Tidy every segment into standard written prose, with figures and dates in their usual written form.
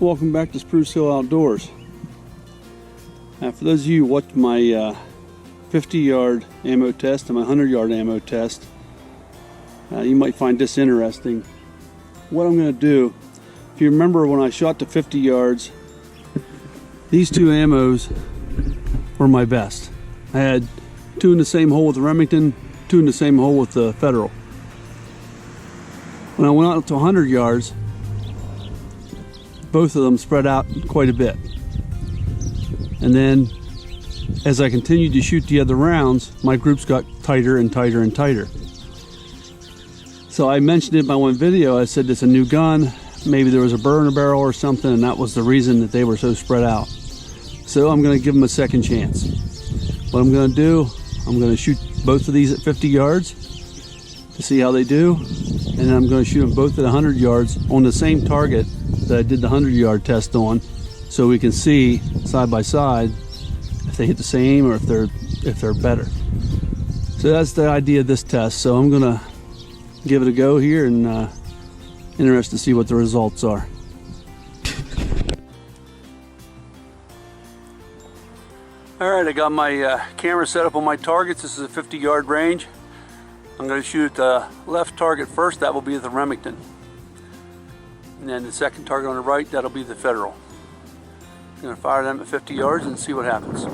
Welcome back to Spruce Hill Outdoors. Now, for those of you who watched my 50-yard ammo test and my 100-yard ammo test, you might find this interesting. What I'm going to do, if you remember when I shot to 50 yards, these two ammos were my best. I had two in the same hole with the Remington, two in the same hole with the Federal. When I went out to 100 yards, both of them spread out quite a bit. And then as I continued to shoot the other rounds, my groups got tighter and tighter and tighter. So I mentioned in my one video, I said it's a new gun, maybe there was a burr in the barrel or something, and that was the reason that they were so spread out. So I'm going to give them a second chance. What I'm going to do, I'm going to shoot both of these at 50 yards to see how they do, and then I'm going to shoot them both at 100 yards on the same target that I did the 100-yard test on, so we can see side by side if they hit the same or if they're better. So that's the idea of this test. So I'm gonna give it a go here, and interested to see what the results are. All right, I got my camera set up on my targets. This is a 50-yard range. I'm going to shoot at the left target first. That will be the Remington. And then the second target on the right, that'll be the Federal. I'm going to fire them at 50 yards and see what happens.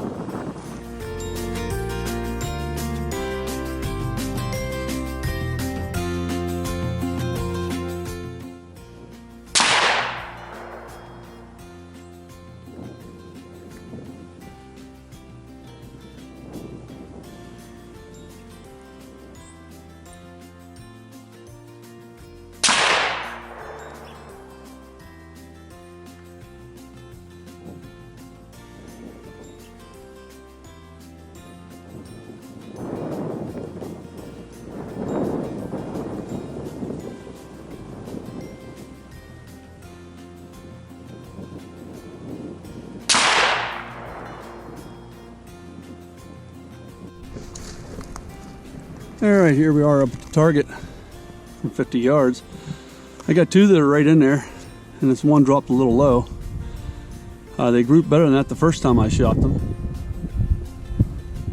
Alright, here we are up at the target from 50 yards. I got two that are right in there, and this one dropped a little low. They grouped better than that the first time I shot them,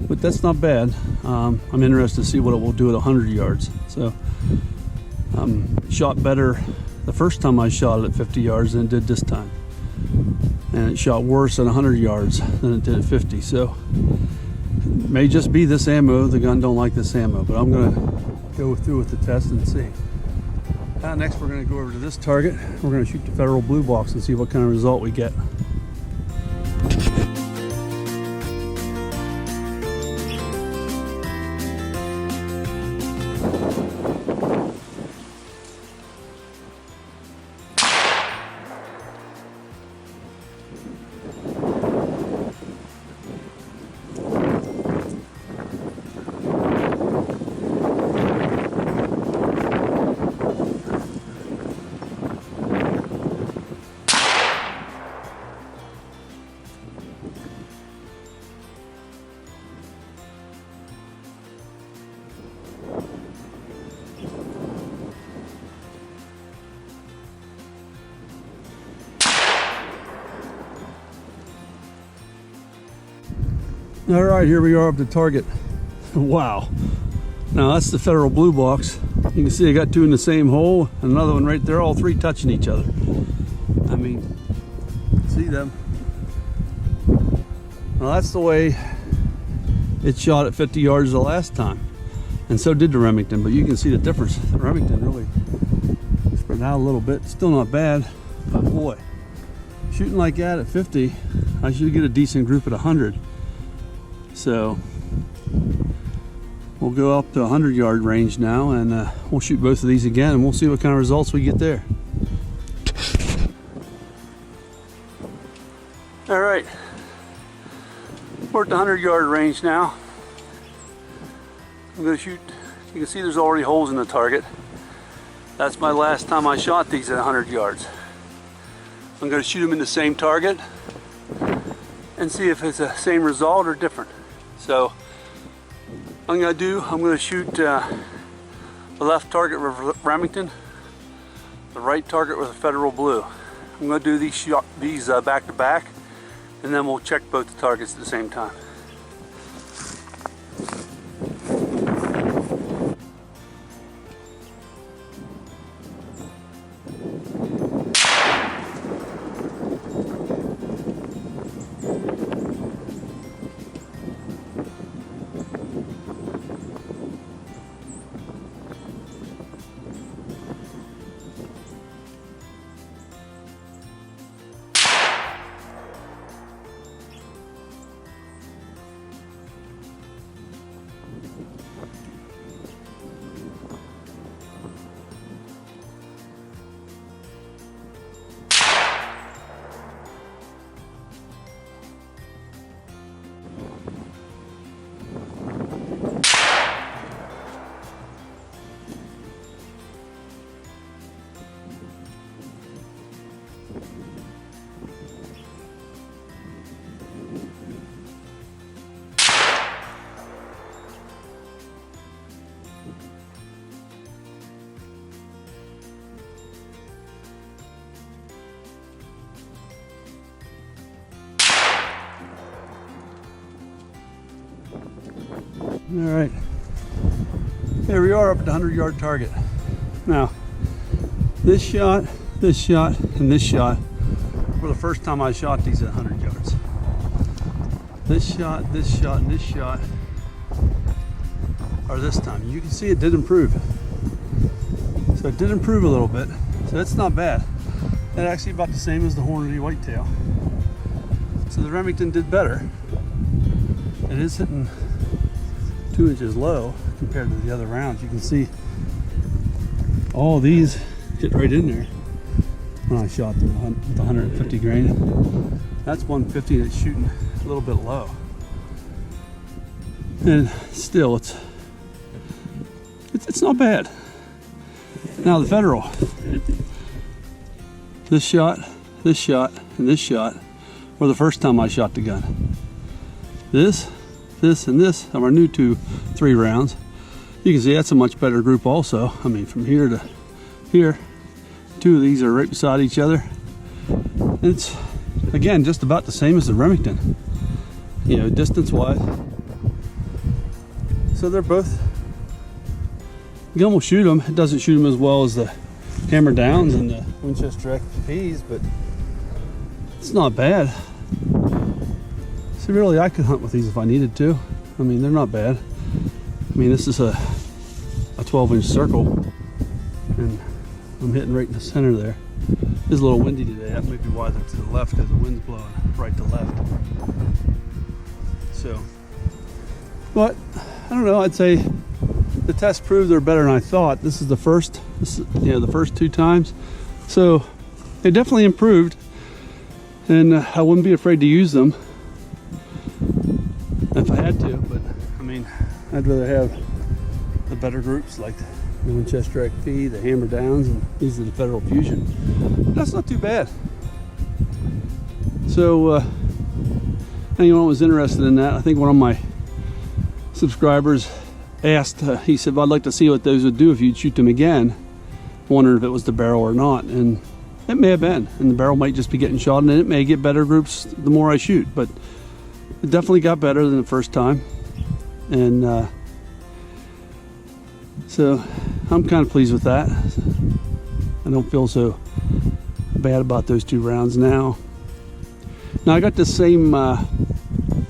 but that's not bad. I'm interested to see what it will do at 100 yards. So, shot better the first time I shot it at 50 yards than it did this time. And it shot worse at 100 yards than it did at 50. So, it may just be this ammo. The gun don't like this ammo, but I'm going to go through with the test and see. Next we're going to go over to this target. We're going to shoot the Federal blue box and see what kind of result we get. All right, here we are up the target. Wow. Now that's the Federal blue box. You can see I got two in the same hole, and another one right there, all three touching each other. I mean, see them? Well, that's the way it shot at 50 yards the last time. And so did the Remington, but you can see the difference. The Remington really spread out a little bit. Still not bad, but boy, shooting like that at 50, I should get a decent group at 100. So we'll go up to 100-yard range now, and we'll shoot both of these again, and we'll see what kind of results we get there. All right, we're at the 100-yard range now. I'm going to shoot. You can see there's already holes in the target. That's my last time I shot these at 100 yards. I'm going to shoot them in the same target and see if it's the same result or different. So I'm going to shoot the left target with Remington, the right target with a Federal blue. I'm going to do these back to back, and then we'll check both the targets at the same time. All right, here we are up at the 100-yard target. Now, this shot, and this shot were the first time I shot these at 100 yards. This shot, and this shot are this time. You can see it did improve. So it did improve a little bit. So that's not bad. That's actually about the same as the Hornady whitetail. So the Remington did better. It is hitting 2 inches low compared to the other rounds. You can see all these hit right in there when I shot them with 150 grain. That's 150 and it's shooting a little bit low. And still it's not bad. Now the Federal. This shot, and this shot were the first time I shot the gun. This, and this are our new 3 rounds. You can see that's a much better group also. I mean, from here to here, 2 of these are right beside each other. It's, again, just about the same as the Remington, you know, distance-wise. So they're both, the gun will shoot them. It doesn't shoot them as well as the hammer downs and the Winchester XPs, but it's not bad. So really, I could hunt with these if I needed to. I mean, they're not bad. I mean, this is a 12-inch circle, and I'm hitting right in the center there. It's a little windy today. That might be why they're to the left, because the wind's blowing right to left. So, but I don't know. I'd say the test proved they're better than I thought. This is the first, the first 2 times. So they definitely improved, and I wouldn't be afraid to use them if I had to, but I mean, I'd rather have the better groups like the Winchester XP, the hammer downs, and these are the Federal Fusion. That's not too bad. So anyone was interested in that, I think one of my subscribers asked, he said, well, I'd like to see what those would do if you'd shoot them again, wondering if it was the barrel or not. And it may have been, and the barrel might just be getting shot, and it may get better groups the more I shoot, but it definitely got better than the first time. And so I'm kind of pleased with that. I don't feel so bad about those 2 rounds now. Now I got the same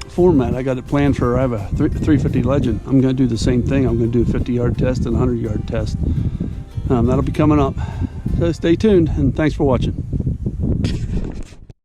format. I got it planned for, I have a 350 Legend. I'm going to do the same thing. I'm going to do a 50-yard test and a 100-yard test. That'll be coming up. So stay tuned, and thanks for watching.